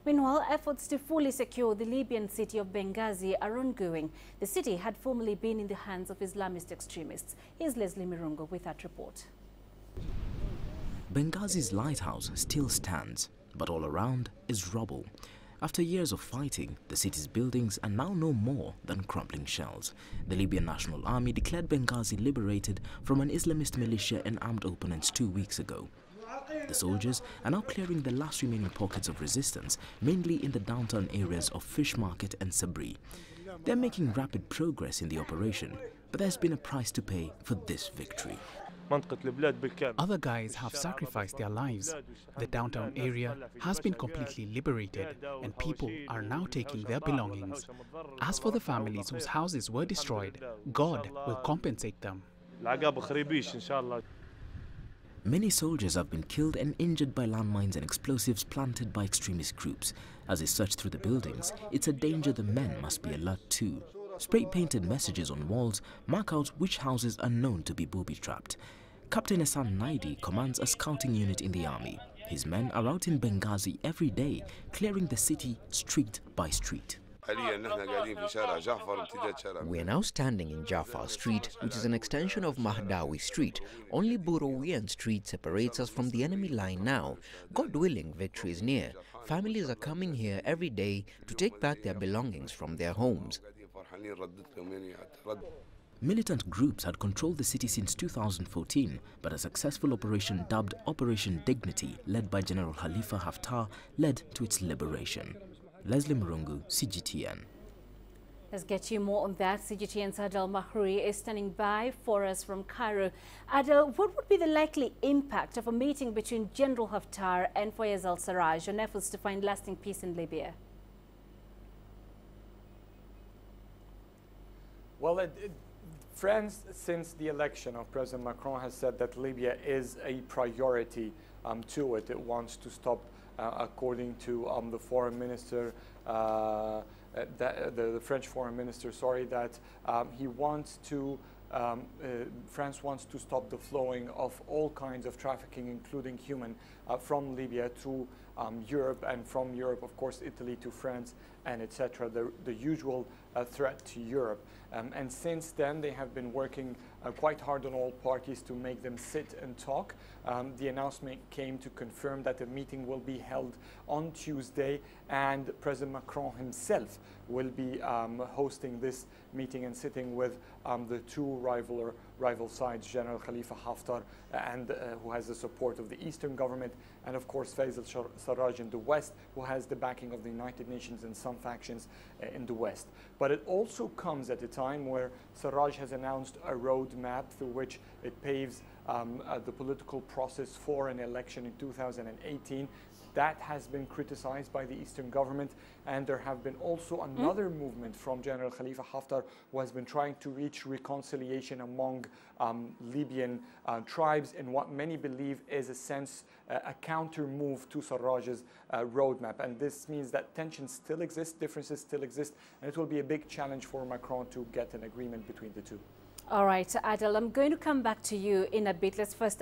Meanwhile, efforts to fully secure the Libyan city of Benghazi are ongoing. The city had formerly been in the hands of Islamist extremists. Here's Leslie Mirungu with that report. Benghazi's lighthouse still stands, but all around is rubble. After years of fighting, the city's buildings are now no more than crumbling shells. The Libyan National Army declared Benghazi liberated from an Islamist militia and armed opponents 2 weeks ago. The soldiers are now clearing the last remaining pockets of resistance, mainly in the downtown areas of Fish Market and Sabri. They're making rapid progress in the operation, but there's been a price to pay for this victory. Other guys have sacrificed their lives. The downtown area has been completely liberated and people are now taking their belongings. As for the families whose houses were destroyed, God will compensate them. Many soldiers have been killed and injured by landmines and explosives planted by extremist groups. As they search through the buildings, it's a danger the men must be alert to. Spray-painted messages on walls mark out which houses are known to be booby-trapped. Captain Hassan Naidi commands a scouting unit in the army. His men are out in Benghazi every day, clearing the city street by street. We are now standing in Jafar Street, which is an extension of Mahdawi Street. Only Burawiyan Street separates us from the enemy line now. God willing, victory is near. Families are coming here every day to take back their belongings from their homes. Militant groups had controlled the city since 2014, but a successful operation dubbed Operation Dignity, led by General Khalifa Haftar, led to its liberation. Leslie Mirungu, CGTN. Let's get you more on that. CGTN's Adel Mahrouri is standing by for us from Cairo. Adel, what would be the likely impact of a meeting between General Haftar and Fayez al-Sarraj on efforts to find lasting peace in Libya? Well, France, since the election of President Macron, has said that Libya is a priority to it. It wants to stop, according to the foreign minister, the French foreign minister, that he wants to, France wants to stop the flowing of all kinds of trafficking, including human, from Libya to Europe, and from Europe, of course, Italy to France, and etc. The usual threat to Europe. And since then, they have been working quite hard on all parties to make them sit and talk. The announcement came to confirm that a meeting will be held on Tuesday, and President Macron himself will be hosting this meeting and sitting with the two rival sides, General Khalifa Haftar, and who has the support of the Eastern government, and of course Fayez al-Sarraj in the West, who has the backing of the United Nations and some factions in the West. But it also comes at a time where Sarraj has announced a roadmap through which it paves the political process for an election in 2018. That has been criticized by the Eastern government, and there have been also another movement from General Khalifa Haftar, who has been trying to reach reconciliation among Libyan tribes in what many believe is a counter move to Sarraj's roadmap. And this means that tensions still exist, differences still exist, and it will be a big challenge for Macron to get an agreement between the two. All right, Adel, I'm going to come back to you in a bit. Let's first